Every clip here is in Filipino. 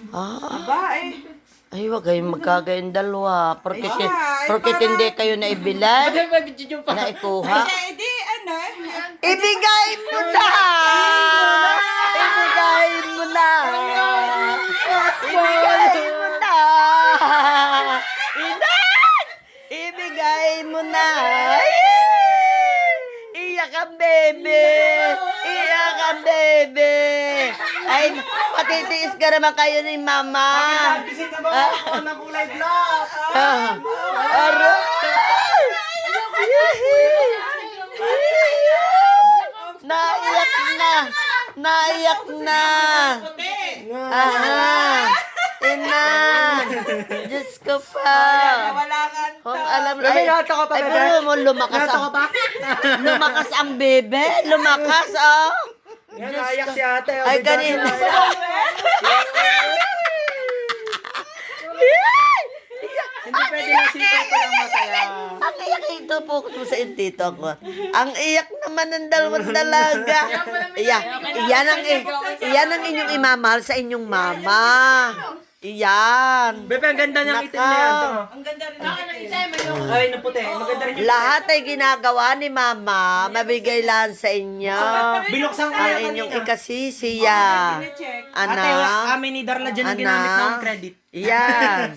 Aba eh. Ay, wag kayong magkagayong dalawa. Porket hindi kayo naibilad, naikuha. Ay, di ano Ibigay mo na! Ibigay mo na! Ibigay mo na! Ibigay mo na! Iyak ang bebe! Iyak ang bebe! Ay, patitiis ka naman kayo ni mama! Bisit na ba ako ng kulay black? Naiyak na! Naiyak na! Ina! Diyos ko pa! wala kang Kung alam Bebe, nato ka pa, ay, bebe? pero mo, lumakas Nato ka ang, pa? lumakas ang bebe! Lumakas, oh! Yan, naiyak si ate. Ay, kanina. Hindi pwede lang si Tito lang masaya. Ang iyak ito, focus mo sa dito ako. Ang iyak naman ng dalawang dalaga. Iyan ang inyong imamahal sa inyong mama. Iyan. Bebe, ang ganda niyang itim na yan. Ito. Ang ganda rin. Ay, na puti. Maganda rin yung Lahat ay ginagawa ni mama. Mabigay lang sa inyo. Biluksan ko Ang yan inyong kanina. ikasisiya. Check. Ate, amin ni Darla dyan ang ginamit na ang credit. Iyan.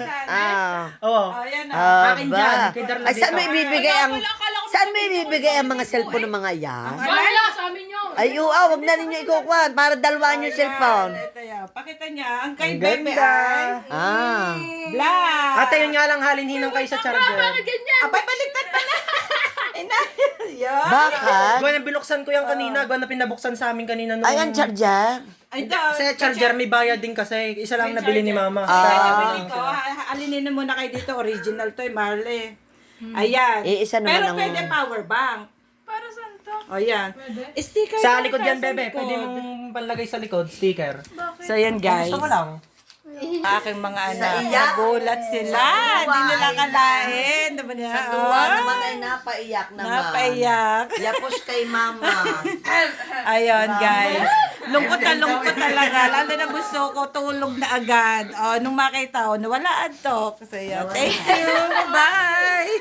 Oo. Ayan na. Akin dyan, kay Darla Ay, saan mo dito. ibibigay ang... Saan mo ibibigay ang mga cellphone ng mga yan? Wala sa amin yun. Ay, wag na ninyo ikukuha para dalawaan yung cellphone. Ito yan. Pakita niya. Ang kay Ang Bebe ganda. ay black. Ate, yun nga lang halin-hinang kayo sa charger. Ganyan. Abay, baliktad pa na. Ina. Yan. Bakit? Gawa na binuksan ko yung kanina. Gawa na pinabuksan sa amin kanina. Nung... Ay, ang charger? Ay, daw. Sa charger may bayad din kasi. Isa lang nabili ni mama. Bili ko. Alinin na muna kayo dito. Original to eh, Marley. Ayan. Isa naman Pero ang- pwede power bank. Para saan to? Ayan. Sticker Sa lang likod tayo yan, sa bebe. likod. Pwede mong panlagay sa likod. Sticker. So, yan guys. Gusto ko lang. Aking mga anak. iyak. Nagulat sila. Sa Hindi nila duwa, kalain. Diba niya? Sa duwa naman ay napaiyak naman. Napaiyak. Yapos kay mama. Ayun, guys. Lungkot talaga. Lalo na gusto ko, tulog na agad. Nung makita ko, nawalaan to. Kasi yun. Thank you. Bye.